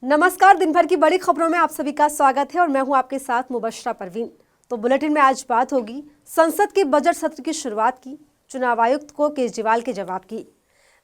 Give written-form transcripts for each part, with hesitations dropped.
नमस्कार। दिन भर की बड़ी खबरों में आप सभी का स्वागत है और मैं हूं आपके साथ मुबशरा परवीन। तो बुलेटिन में आज बात होगी संसद के बजट सत्र की शुरुआत की, चुनाव आयुक्त को केजरीवाल के जवाब की,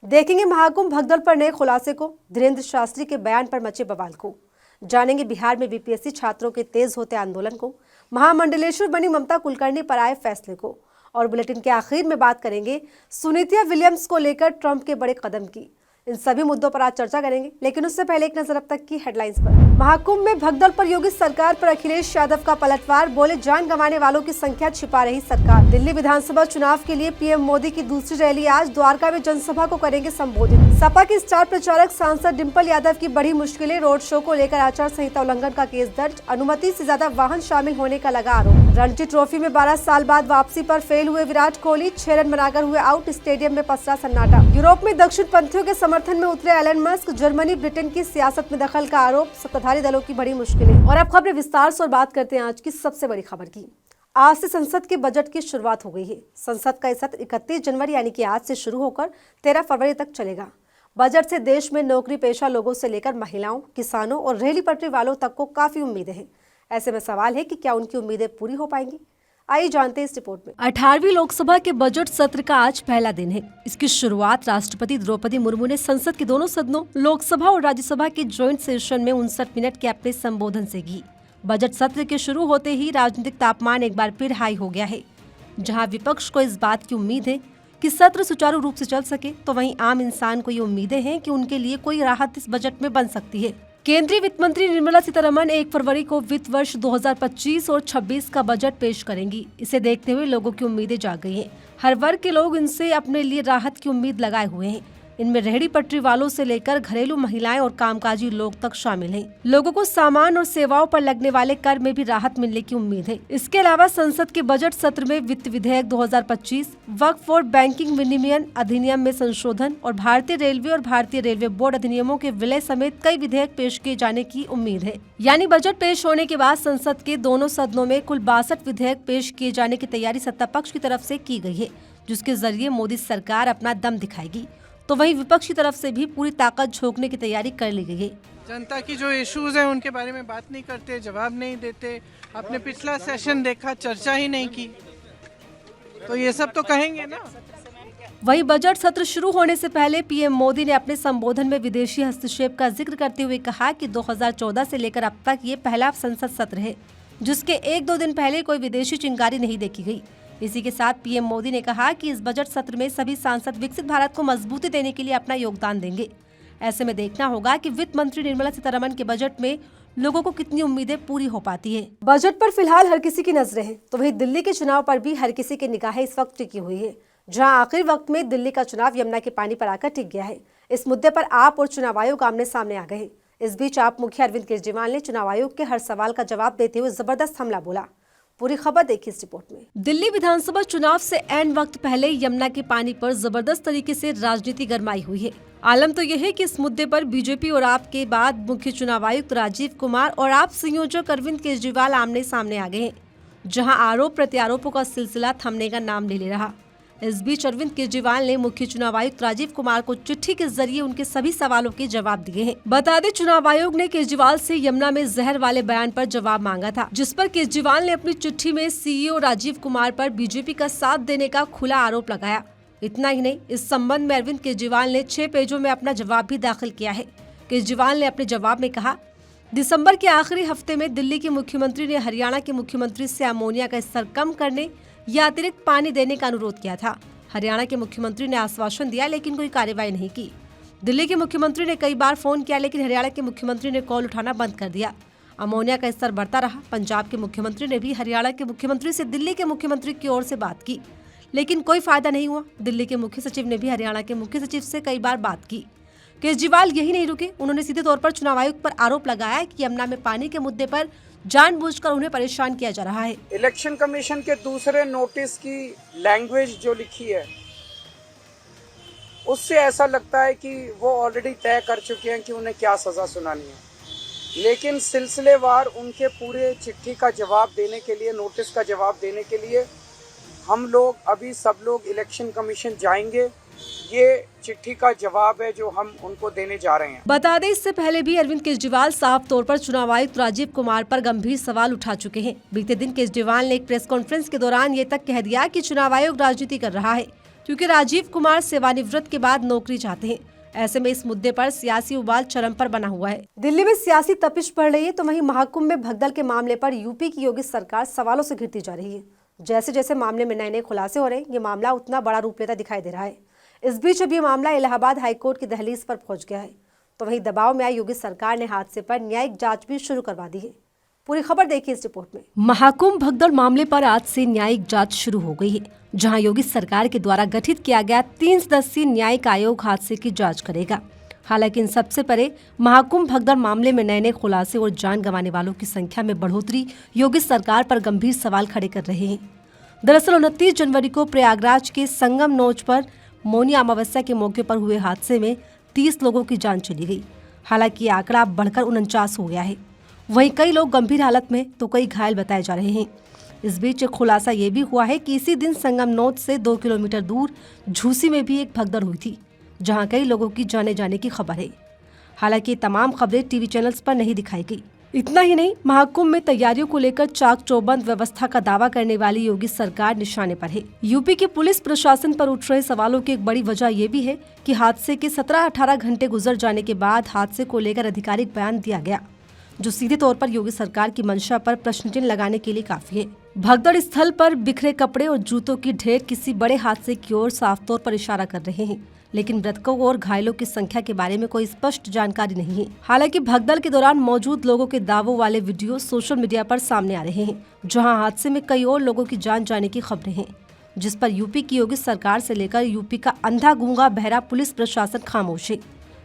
देखेंगे महाकुंभ भगदड़ पर नए खुलासे को, धीरेन्द्र शास्त्री के बयान पर मचे बवाल को, जानेंगे बिहार में बीपीएससी छात्रों के तेज होते आंदोलन को, महामंडलेश्वर बनी ममता कुलकर्णी पर आए फैसले को, और बुलेटिन के आखिर में बात करेंगे सुनीता विलियम्स को लेकर ट्रंप के बड़े कदम की। इन सभी मुद्दों पर आज चर्चा करेंगे, लेकिन उससे पहले एक नजर अब तक की हेडलाइंस पर। महाकुंभ में भगदड़ पर योगी सरकार पर अखिलेश यादव का पलटवार, बोले जान गंवाने वालों की संख्या छिपा रही सरकार। दिल्ली विधानसभा चुनाव के लिए पीएम मोदी की दूसरी रैली आज, द्वारका में जनसभा को करेंगे संबोधित। सपा की स्टार प्रचारक सांसद डिम्पल यादव की बड़ी मुश्किलें, रोड शो को लेकर आचार संहिता उल्लंघन का केस दर्ज, अनुमति से ज्यादा वाहन शामिल होने का लगा आरोप। रणजी ट्रॉफी में 12 साल बाद वापसी पर फेल हुए विराट कोहली, 6 रन बनाकर हुए आउट, स्टेडियम में पसरा सन्नाटा। यूरोप में दक्षिण पंथियों के समर्थन में उतरे एलन मस्क, जर्मनी ब्रिटेन की सियासत में दखल का आरोप, सत्ताधारी दलों की बड़ी मुश्किलें। और अब खबरें विस्तार से और बात करते हैं आज की सबसे बड़ी खबर की। आज से संसद के बजट की शुरुआत हो गई है। संसद का सत्र 31 जनवरी यानी कि आज से शुरू होकर 13 फरवरी तक चलेगा। बजट से देश में नौकरी पेशा लोगों से लेकर महिलाओं, किसानों और रेहड़ी पटरी वालों तक को काफी उम्मीदें हैं। ऐसे में सवाल है कि क्या उनकी उम्मीदें पूरी हो पाएंगी। आइए जानते हैं इस रिपोर्ट में। 18वीं लोकसभा के बजट सत्र का आज पहला दिन है। इसकी शुरुआत राष्ट्रपति द्रौपदी मुर्मू ने संसद के दोनों सदनों लोकसभा और राज्यसभा के ज्वाइंट सेशन में 59 मिनट के अपने संबोधन से की। बजट सत्र के शुरू होते ही राजनीतिक तापमान एक बार फिर हाई हो गया है। जहां विपक्ष को इस बात की उम्मीद है कि सत्र सुचारू रूप से चल सके, तो वहीं आम इंसान को ये उम्मीदें हैं कि उनके लिए कोई राहत इस बजट में बन सकती है। केंद्रीय वित्त मंत्री निर्मला सीतारमण 1 फरवरी को वित्त वर्ष 2025 और 26 का बजट पेश करेंगी। इसे देखते हुए लोगों की उम्मीदें जाग गई हैं। हर वर्ग के लोग इनसे अपने लिए राहत की उम्मीद लगाए हुए हैं। इनमें रेहड़ी पटरी वालों से लेकर घरेलू महिलाएं और कामकाजी लोग तक शामिल हैं। लोगों को सामान और सेवाओं पर लगने वाले कर में भी राहत मिलने की उम्मीद है। इसके अलावा संसद के बजट सत्र में वित्त विधेयक 2025, वक्फ और बैंकिंग विनियमन अधिनियम में संशोधन और भारतीय रेलवे और भारतीय रेलवे बोर्ड अधिनियमों के विलय समेत कई विधेयक पेश किए जाने की उम्मीद है। यानी बजट पेश होने के बाद संसद के दोनों सदनों में कुल 62 विधेयक पेश किए जाने की तैयारी सत्ता पक्ष की तरफ से की गई है, जिसके जरिए मोदी सरकार अपना दम दिखाएगी। तो वहीं विपक्ष की तरफ से भी पूरी ताकत झोंकने की तैयारी कर ली गई है। जनता की जो इश्यूज है उनके बारे में बात नहीं करते, जवाब नहीं देते। आपने पिछला सेशन देखा, चर्चा ही नहीं की, तो ये सब तो कहेंगे ना। वहीं बजट सत्र शुरू होने से पहले पीएम मोदी ने अपने संबोधन में विदेशी हस्तक्षेप का जिक्र करते हुए कहा कि 2014 से लेकर अब तक ये पहला संसद सत्र है जिसके 1-2 दिन पहले कोई विदेशी चिंगारी नहीं देखी गई। इसी के साथ पीएम मोदी ने कहा कि इस बजट सत्र में सभी सांसद विकसित भारत को मजबूती देने के लिए अपना योगदान देंगे। ऐसे में देखना होगा कि वित्त मंत्री निर्मला सीतारमण के बजट में लोगों को कितनी उम्मीदें पूरी हो पाती है। बजट पर फिलहाल हर किसी की नजरें हैं, तो वहीं दिल्ली के चुनाव पर भी हर किसी की निगाहें इस वक्त टिकी हुई है, जहां आखिरी वक्त में दिल्ली का चुनाव यमुना के पानी पर आकर टिक गया है। इस मुद्दे पर आप और चुनाव आयोग आमने सामने आ गए हैं। इस बीच आप मुख्य अरविंद केजरीवाल ने चुनाव आयोग के हर सवाल का जवाब देते हुए जबरदस्त हमला बोला। पूरी खबर देखिए इस रिपोर्ट में। दिल्ली विधानसभा चुनाव से ऐन वक्त पहले यमुना के पानी पर जबरदस्त तरीके से राजनीति गरमाई हुई है। आलम तो यह है कि इस मुद्दे पर बीजेपी और आप के बाद मुख्य चुनाव आयुक्त राजीव कुमार और आप संयोजक अरविंद केजरीवाल आमने सामने आ गए हैं, जहां आरोप प्रत्यारोपों का सिलसिला थमने का नाम नहीं ले रहा। इस बीच अरविंद केजरीवाल ने मुख्य चुनाव आयुक्त राजीव कुमार को चिट्ठी के जरिए उनके सभी सवालों के जवाब दिए हैं। बता दें, चुनाव आयोग ने केजरीवाल से यमुना में जहर वाले बयान पर जवाब मांगा था, जिस पर केजरीवाल ने अपनी चिट्ठी में सीईओ राजीव कुमार पर बीजेपी का साथ देने का खुला आरोप लगाया। इतना ही नहीं, इस संबंध में अरविंद केजरीवाल ने 6 पेजों में अपना जवाब भी दाखिल किया है। केजरीवाल ने अपने जवाब में कहा, दिसंबर के आखिरी हफ्ते में दिल्ली के मुख्यमंत्री ने हरियाणा के मुख्यमंत्री से अमोनिया का स्तर कम करने या अतिरिक्त पानी देने का अनुरोध किया था। हरियाणा के मुख्यमंत्री ने आश्वासन दिया, लेकिन कोई कार्रवाई नहीं की। दिल्ली के मुख्यमंत्री ने कई बार फोन किया, लेकिन हरियाणा के मुख्यमंत्री ने कॉल उठाना बंद कर दिया। अमोनिया का स्तर बढ़ता रहा। पंजाब के मुख्यमंत्री ने भी हरियाणा के मुख्यमंत्री से दिल्ली के मुख्यमंत्री की ओर से बात की, लेकिन कोई फायदा नहीं हुआ। दिल्ली के मुख्य सचिव ने भी हरियाणा के मुख्य सचिव से कई बार बात की। केजरीवाल यही नहीं रुके, उन्होंने सीधे तौर पर चुनाव आयोग पर आरोप लगाया कि यमुना में पानी के मुद्दे पर जानबूझकर उन्हें परेशान किया जा रहा है। इलेक्शन कमीशन के दूसरे नोटिस की लैंग्वेज जो लिखी है, उससे ऐसा लगता है कि वो ऑलरेडी तय कर चुके हैं कि उन्हें क्या सजा सुनानी है। लेकिन सिलसिलेवार उनके पूरे चिट्ठी का जवाब देने के लिए, नोटिस का जवाब देने के लिए हम लोग अभी सब लोग इलेक्शन कमीशन जाएंगे ये चिट्ठी का जवाब है जो हम उनको देने जा रहे हैं। बता दें, इससे पहले भी अरविंद केजरीवाल साफ तौर पर चुनाव आयुक्त राजीव कुमार पर गंभीर सवाल उठा चुके हैं। बीते दिन केजरीवाल ने एक प्रेस कॉन्फ्रेंस के दौरान ये तक कह दिया कि चुनाव आयोग राजनीति कर रहा है, क्योंकि राजीव कुमार सेवानिवृत्त के बाद नौकरी चाहते हैं। ऐसे में इस मुद्दे पर सियासी उबाल चरम पर बना हुआ है। दिल्ली में सियासी तपिश बढ़ रही है, तो वहीं महाकुंभ में भगदड़ के मामले पर यूपी की योगी सरकार सवालों से घिरती जा रही है। जैसे जैसे मामले में नए नए खुलासे हो रहे हैं, ये मामला उतना बड़ा रूप लेता दिखाई दे रहा है। इस बीच अब ये मामला इलाहाबाद हाईकोर्ट की दहलीज पर पहुंच गया है, तो वहीं दबाव में आई योगी सरकार ने हादसे पर न्यायिक जांच भी शुरू करवा दी है। पूरी खबर देखिए इस रिपोर्ट में। महाकुंभ भगदड़ मामले पर आज से न्यायिक जांच शुरू हो गई है, जहां योगी सरकार के द्वारा गठित किया गया 3 सदस्यीय न्यायिक आयोग हादसे की जांच करेगा। हालांकि इन सबसे परे महाकुंभ भगदड़ मामले में नए नए खुलासे और जान गंवाने वालों की संख्या में बढ़ोतरी योगी सरकार पर गंभीर सवाल खड़े कर रहे हैं। दरअसल 29 जनवरी को प्रयागराज के संगम नोच पर मौनी अमावस्या के मौके पर हुए हादसे में 30 लोगों की जान चली गई। हालांकि ये आंकड़ा बढ़कर 49 हो गया है। वहीं कई लोग गंभीर हालत में तो कई घायल बताए जा रहे हैं। इस बीच एक खुलासा ये भी हुआ है कि इसी दिन संगम नोच से 2 किलोमीटर दूर झूसी में भी एक भगदड़ हुई थी, जहां कई लोगों की जाने जाने की खबर है। हालांकि ये तमाम खबरें टीवी चैनल्स पर नहीं दिखाई गई। इतना ही नहीं, महाकुंभ में तैयारियों को लेकर चाक चौबंद व्यवस्था का दावा करने वाली योगी सरकार निशाने पर है। यूपी के पुलिस प्रशासन पर उठ रहे सवालों की एक बड़ी वजह ये भी है कि हादसे के 17-18 घंटे गुजर जाने के बाद हादसे को लेकर आधिकारिक बयान दिया गया, जो सीधे तौर पर योगी सरकार की मंशा पर प्रश्न चिन्ह लगाने के लिए काफी है। भगदड़ स्थल पर बिखरे कपड़े और जूतों की ढेर किसी बड़े हादसे की ओर साफ तौर पर इशारा कर रहे हैं, लेकिन मृतकों और घायलों की संख्या के बारे में कोई स्पष्ट जानकारी नहीं है। हालांकि भगदड़ के दौरान मौजूद लोगों के दावों वाले वीडियो सोशल मीडिया पर सामने आ रहे हैं, जहां हादसे में कई और लोगों की जान जाने की खबरें हैं, जिस पर यूपी की योगी सरकार से लेकर यूपी का अंधा गूंगा बहरा पुलिस प्रशासन खामोश है।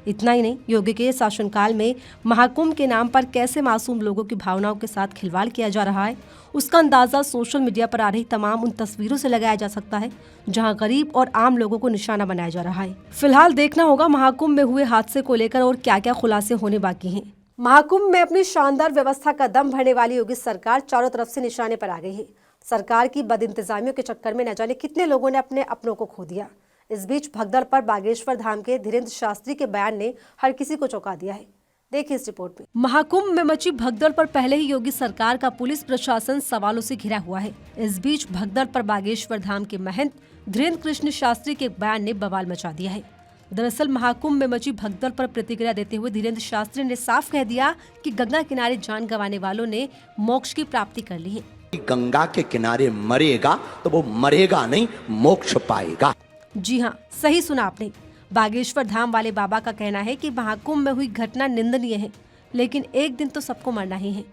इतना ही नहीं, योगी के शासनकाल में महाकुंभ के नाम पर कैसे मासूम लोगों की भावनाओं के साथ खिलवाड़ किया जा रहा है, उसका अंदाजा सोशल मीडिया पर आ रही तमाम उन तस्वीरों से लगाया जा सकता है, जहां गरीब और आम लोगों को निशाना बनाया जा रहा है। फिलहाल देखना होगा महाकुंभ में हुए हादसे को लेकर और क्या क्या खुलासे होने बाकी हैं। महाकुंभ में अपनी शानदार व्यवस्था का दम भरने वाली योगी सरकार चारों तरफ से निशाने पर आ गई है। सरकार की बदइंतजामियों के चक्कर में न जाने कितने लोगों ने अपने अपनों को खो दिया। इस बीच भगदड़ पर बागेश्वर धाम के धीरेन्द्र शास्त्री के बयान ने हर किसी को चौंका दिया है। देखिए इस रिपोर्ट में। महाकुंभ में मची भगदड़ पर पहले ही योगी सरकार का पुलिस प्रशासन सवालों से घिरा हुआ है। इस बीच भगदड़ पर बागेश्वर धाम के महंत धीरेन्द्र कृष्ण शास्त्री के बयान ने बवाल मचा दिया है। दरअसल महाकुंभ में मची भगदड़ पर प्रतिक्रिया देते हुए धीरेन्द्र शास्त्री ने साफ कह दिया कि गंगा किनारे जान गंवाने वालों ने मोक्ष की प्राप्ति कर ली है। गंगा के किनारे मरेगा तो वो मरेगा नहीं, मोक्ष पाएगा। जी हाँ, सही सुना आपने। बागेश्वर धाम वाले बाबा का कहना है कि महाकुंभ में हुई घटना निंदनीय है, लेकिन एक दिन तो सबको मरना ही है।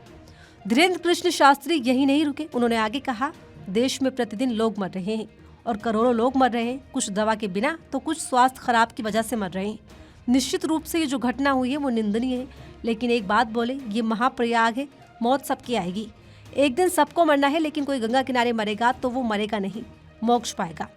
धीरेन्द्र कृष्ण शास्त्री यही नहीं रुके, उन्होंने आगे कहा, देश में प्रतिदिन लोग मर रहे हैं और करोड़ों लोग मर रहे हैं, कुछ दवा के बिना तो कुछ स्वास्थ्य खराब की वजह से मर रहे हैं। निश्चित रूप से ये जो घटना हुई है वो निंदनीय है, लेकिन एक बात बोले, ये महाप्रयाग है, मौत सबकी आएगी। एक दिन सबको मरना है, लेकिन कोई गंगा किनारे मरेगा तो वो मरेगा नहीं, मोक्ष पाएगा।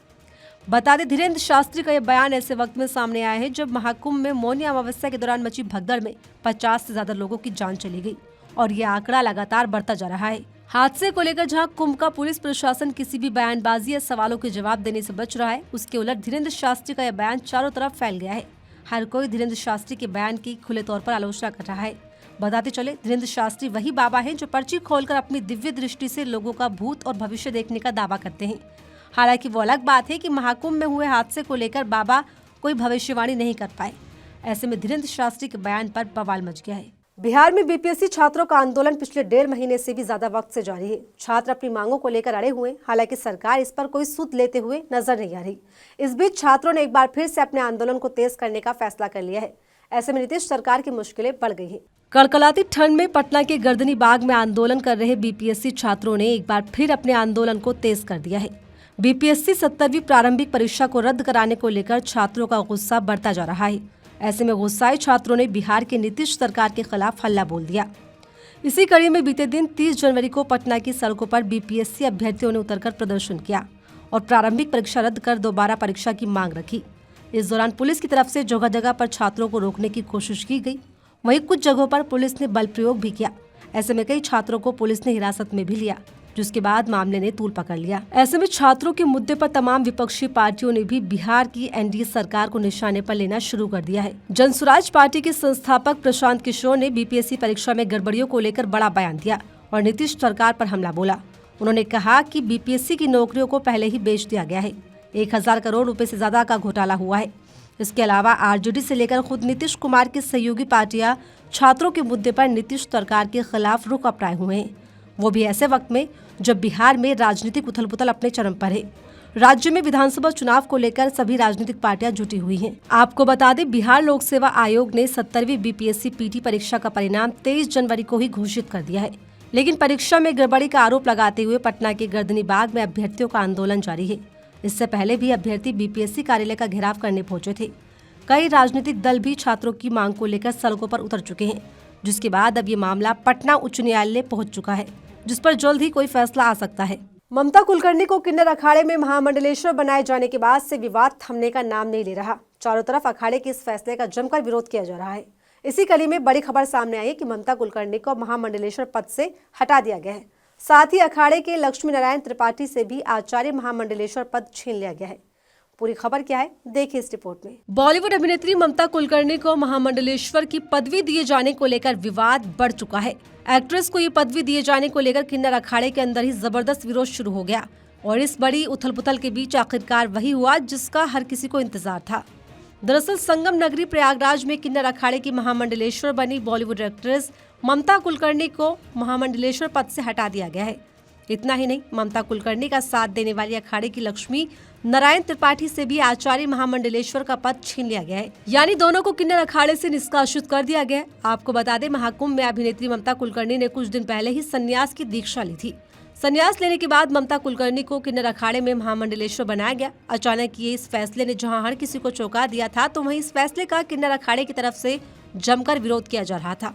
बता दें, धीरेन्द्र शास्त्री का यह बयान ऐसे वक्त में सामने आया है जब महाकुंभ में मौनी अमावस्या के दौरान मची भगदड़ में 50 से ज्यादा लोगों की जान चली गई और ये आंकड़ा लगातार बढ़ता जा रहा है। हादसे को लेकर जहां कुंभ का पुलिस प्रशासन किसी भी बयानबाजी या सवालों के जवाब देने से बच रहा है, उसके उलट धीरेन्द्र शास्त्री का यह बयान चारों तरफ फैल गया है। हर कोई धीरेन्द्र शास्त्री के बयान की खुले तौर पर आलोचना कर रहा है। बताते चले, धीरेन्द्र शास्त्री वही बाबा हैं जो पर्ची खोलकर अपनी दिव्य दृष्टि से लोगों का भूत और भविष्य देखने का दावा करते हैं। हालांकि वो अलग बात है कि महाकुंभ में हुए हादसे को लेकर बाबा कोई भविष्यवाणी नहीं कर पाए। ऐसे में धीरेन्द्र शास्त्री के बयान पर बवाल मच गया है। बिहार में बीपीएससी छात्रों का आंदोलन पिछले 1.5 महीने से भी ज्यादा वक्त से जारी है। छात्र अपनी मांगों को लेकर अड़े हुए, हालांकि सरकार इस पर कोई सुध लेते हुए नजर नहीं आ रही। इस बीच छात्रों ने एक बार फिर से अपने आंदोलन को तेज करने का फैसला कर लिया है। ऐसे में नीतीश सरकार की मुश्किलें बढ़ गई है। कड़कड़ाती ठंड में पटना के गर्दनी बाग में आंदोलन कर रहे बीपीएससी छात्रों ने एक बार फिर अपने आंदोलन को तेज कर दिया है। बीपीएससी 70वीं प्रारंभिक परीक्षा को रद्द कराने को लेकर छात्रों का गुस्सा बढ़ता जा रहा है। ऐसे में गुस्साए छात्रों ने बिहार के नीतीश सरकार के खिलाफ हल्ला बोल दिया। इसी कड़ी में बीते दिन 30 जनवरी को पटना की सड़कों पर बीपीएससी अभ्यर्थियों ने उतरकर प्रदर्शन किया और प्रारंभिक परीक्षा रद्द कर दोबारा परीक्षा की मांग रखी। इस दौरान पुलिस की तरफ से जगह जगह पर छात्रों को रोकने की कोशिश की गई। वहीं कुछ जगहों पर पुलिस ने बल प्रयोग भी किया। ऐसे में कई छात्रों को पुलिस ने हिरासत में भी लिया, जिसके बाद मामले ने तूल पकड़ लिया। ऐसे में छात्रों के मुद्दे पर तमाम विपक्षी पार्टियों ने भी बिहार की एनडीए सरकार को निशाने पर लेना शुरू कर दिया है। जनसुराज पार्टी के संस्थापक प्रशांत किशोर ने बीपीएससी परीक्षा में गड़बड़ियों को लेकर बड़ा बयान दिया और नीतीश सरकार पर हमला बोला। उन्होंने कहा कि बीपीएससी की नौकरियों को पहले ही बेच दिया गया है। 1000 करोड़ रुपए से ज्यादा का घोटाला हुआ है। इसके अलावा आरजेडी से लेकर खुद नीतीश कुमार की सहयोगी पार्टियां छात्रों के मुद्दे पर नीतीश सरकार के खिलाफ रुख अपनाए हुए हैं, वो भी ऐसे वक्त में जब बिहार में राजनीतिक उथल-पुथल अपने चरम पर है। राज्य में विधानसभा चुनाव को लेकर सभी राजनीतिक पार्टियां जुटी हुई हैं। आपको बता दें, बिहार लोक सेवा आयोग ने 70वीं बीपीएससी पीटी परीक्षा का परिणाम 23 जनवरी को ही घोषित कर दिया है, लेकिन परीक्षा में गड़बड़ी का आरोप लगाते हुए पटना के गर्दनी बाग में अभ्यर्थियों का आंदोलन जारी है। इससे पहले भी अभ्यर्थी बीपीएससी कार्यालय का घेराव करने पहुंचे थे। कई राजनीतिक दल भी छात्रों की मांग को लेकर सड़कों पर उतर चुके हैं, जिसके बाद अब ये मामला पटना उच्च न्यायालय पहुंच चुका है, जिस पर जल्द ही कोई फैसला आ सकता है। ममता कुलकर्णी को किन्नर अखाड़े में महामंडलेश्वर बनाए जाने के बाद से विवाद थमने का नाम नहीं ले रहा। चारों तरफ अखाड़े के इस फैसले का जमकर विरोध किया जा रहा है। इसी कड़ी में बड़ी खबर सामने आई है कि ममता कुलकर्णी को महामंडलेश्वर पद से हटा दिया गया है। साथ ही अखाड़े के लक्ष्मी नारायण त्रिपाठी से भी आचार्य महामंडलेश्वर पद छीन लिया गया है। पूरी खबर क्या है, देखिए इस रिपोर्ट में। बॉलीवुड अभिनेत्री ममता कुलकर्णी को महामंडलेश्वर की पदवी दिए जाने को लेकर विवाद बढ़ चुका है। एक्ट्रेस को ये पदवी दिए जाने को लेकर किन्नर अखाड़े के अंदर ही जबरदस्त विरोध शुरू हो गया और इस बड़ी उथल-पुथल के बीच आखिरकार वही हुआ जिसका हर किसी को इंतजार था। दरअसल संगम नगरी प्रयागराज में किन्नर अखाड़े की महामंडलेश्वर बनी बॉलीवुड एक्ट्रेस ममता कुलकर्णी को महामंडलेश्वर पद से हटा दिया गया है। इतना ही नहीं, ममता कुलकर्णी का साथ देने वाली अखाड़े की लक्ष्मी नारायण त्रिपाठी से भी आचार्य महामंडलेश्वर का पद छीन लिया गया है, यानी दोनों को किन्नर अखाड़े से निष्कासित कर दिया गया है। आपको बता दें, महाकुंभ में अभिनेत्री ममता कुलकर्णी ने कुछ दिन पहले ही संन्यास की दीक्षा ली थी। संन्यास लेने के बाद ममता कुलकर्णी को किन्नर अखाड़े में महामंडलेश्वर बनाया गया। अचानक ये इस फैसले ने जहां हर किसी को चौंका दिया था, तो वहीं इस फैसले का किन्नर अखाड़े की तरफ से जमकर विरोध किया जा रहा था,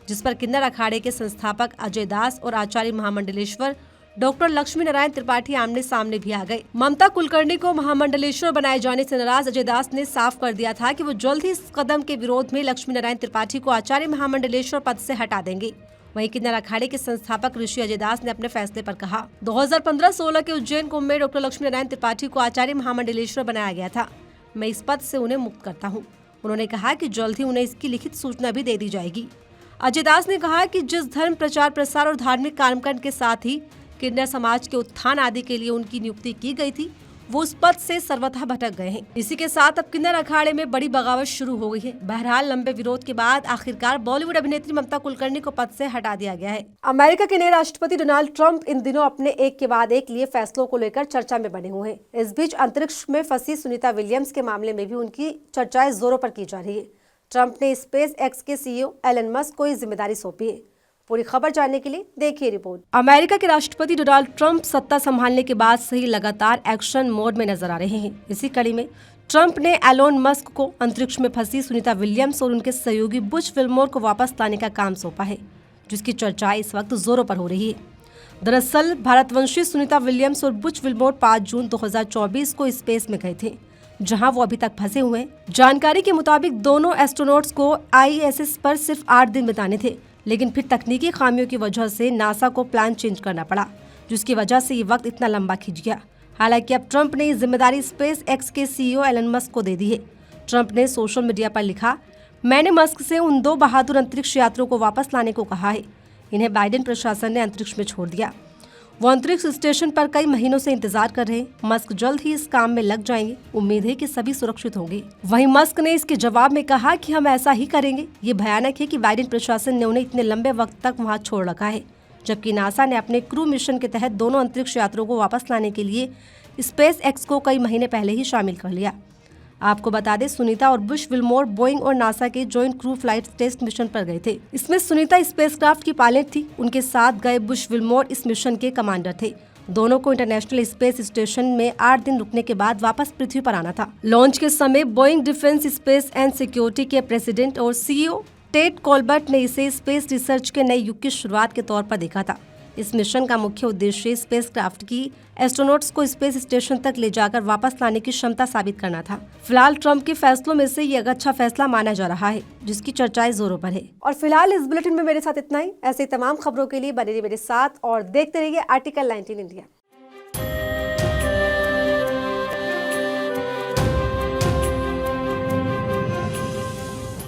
जिस पर किन्नर अखाड़े के संस्थापक अजय दास और आचार्य महामंडलेश्वर डॉक्टर लक्ष्मी नारायण त्रिपाठी आमने सामने भी आ गए। ममता कुलकर्णी को महामंडलेश्वर बनाए जाने से नाराज अजय दास ने साफ कर दिया था कि वो जल्द ही इस कदम के विरोध में लक्ष्मी नारायण त्रिपाठी को आचार्य महामंडलेश्वर पद से हटा देंगे। वहीं किन्नर अखाड़े के संस्थापक ऋषि अजय दास ने अपने फैसले पर कहा, 2015-16 के उज्जैन कुंभ में डॉक्टर लक्ष्मी नारायण त्रिपाठी को आचार्य महामंडलेश्वर बनाया गया था। मैं इस पद से उन्हें मुक्त करता हूँ। उन्होंने कहा कि जल्द ही उन्हें इसकी लिखित सूचना भी दे दी जाएगी। अजय दास ने कहा कि जिस धर्म प्रचार प्रसार और धार्मिक कर्मकांड के साथ ही किन्नर समाज के उत्थान आदि के लिए उनकी नियुक्ति की गई थी, वो उस पद से सर्वथा भटक गए हैं। इसी के साथ अब किन्नर अखाड़े में बड़ी बगावत शुरू हो गई है। बहरहाल लंबे विरोध के बाद आखिरकार बॉलीवुड अभिनेत्री ममता कुलकर्णी को पद से हटा दिया गया है। अमेरिका के नए राष्ट्रपति डोनाल्ड ट्रंप इन दिनों अपने एक के बाद एक लिए फैसलों को लेकर चर्चा में बने हुए हैं। इस बीच अंतरिक्ष में फंसी सुनीता विलियम्स के मामले में भी उनकी चर्चाएं जोरों पर की जा रही है। ट्रंप ने स्पेस एक्स के सीईओ एलन मस्क को ये जिम्मेदारी सौंपी है। पूरी खबर जानने के लिए देखिए रिपोर्ट। अमेरिका के राष्ट्रपति डोनाल्ड ट्रंप सत्ता संभालने के बाद से ही लगातार एक्शन मोड में नजर आ रहे हैं। इसी कड़ी में ट्रंप ने एलोन मस्क को अंतरिक्ष में फंसी सुनीता विलियम्स और उनके सहयोगी बुश विल्मोर को वापस लाने का काम सौंपा है, जिसकी चर्चा इस वक्त जोरों पर हो रही है। दरअसल भारतवंशी सुनीता विलियम्स और बुश विल्मोर 5 जून 2024 को स्पेस में गए थे, जहां वो अभी तक फंसे हुए हैं। जानकारी के मुताबिक दोनों एस्ट्रोनॉट्स को ISS पर सिर्फ 8 दिन बिताने थे, लेकिन फिर तकनीकी खामियों की वजह से नासा को प्लान चेंज करना पड़ा, जिसकी वजह से ये वक्त इतना लंबा खिंच गया। हालांकि अब ट्रंप ने ये जिम्मेदारी स्पेस एक्स के सीईओ एलन मस्क को दे दी है। ट्रंप ने सोशल मीडिया पर लिखा, मैंने मस्क से उन 2 बहादुर अंतरिक्ष यात्रियों को वापस लाने को कहा है। इन्हें बाइडेन प्रशासन ने अंतरिक्ष में छोड़ दिया। वो अंतरिक्ष स्टेशन पर कई महीनों से इंतजार कर रहे हैं। मस्क जल्द ही इस काम में लग जाएंगे। उम्मीद है कि सभी सुरक्षित होंगे। वहीं मस्क ने इसके जवाब में कहा कि हम ऐसा ही करेंगे। ये भयानक है कि बाइडेन प्रशासन ने उन्हें इतने लंबे वक्त तक वहां छोड़ रखा है, जबकि नासा ने अपने क्रू मिशन के तहत दोनों अंतरिक्ष यात्रियों को वापस लाने के लिए स्पेस एक्स को कई महीने पहले ही शामिल कर लिया। आपको बता दें, सुनीता और बुश विल्मोर बोइंग और नासा के joint crew flight test mission पर गए थे। इसमें सुनीता स्पेसक्राफ्ट की पायलट थी। उनके साथ गए बुश विल्मोर इस मिशन के कमांडर थे। दोनों को इंटरनेशनल स्पेस स्टेशन में 8 दिन रुकने के बाद वापस पृथ्वी पर आना था। लॉन्च के समय Boeing defence space and security के प्रेसिडेंट और CEO टेड कॉल्बर्ट ने इसे स्पेस रिसर्च के नए युग की शुरुआत के तौर पर देखा था। इस मिशन का मुख्य उद्देश्य स्पेसक्राफ्ट की एस्ट्रोनॉट्स को स्पेस स्टेशन तक ले जाकर वापस लाने की क्षमता साबित करना था। फिलहाल ट्रंप के फैसलों में से ये एक अच्छा फैसला माना जा रहा है, जिसकी चर्चाएं जोरों पर है। और फिलहाल इस बुलेटिन में मेरे साथ इतना ही। ऐसे तमाम खबरों के लिए बने रहिए मेरे साथ और देखते रहिए आर्टिकल 19 इंडिया।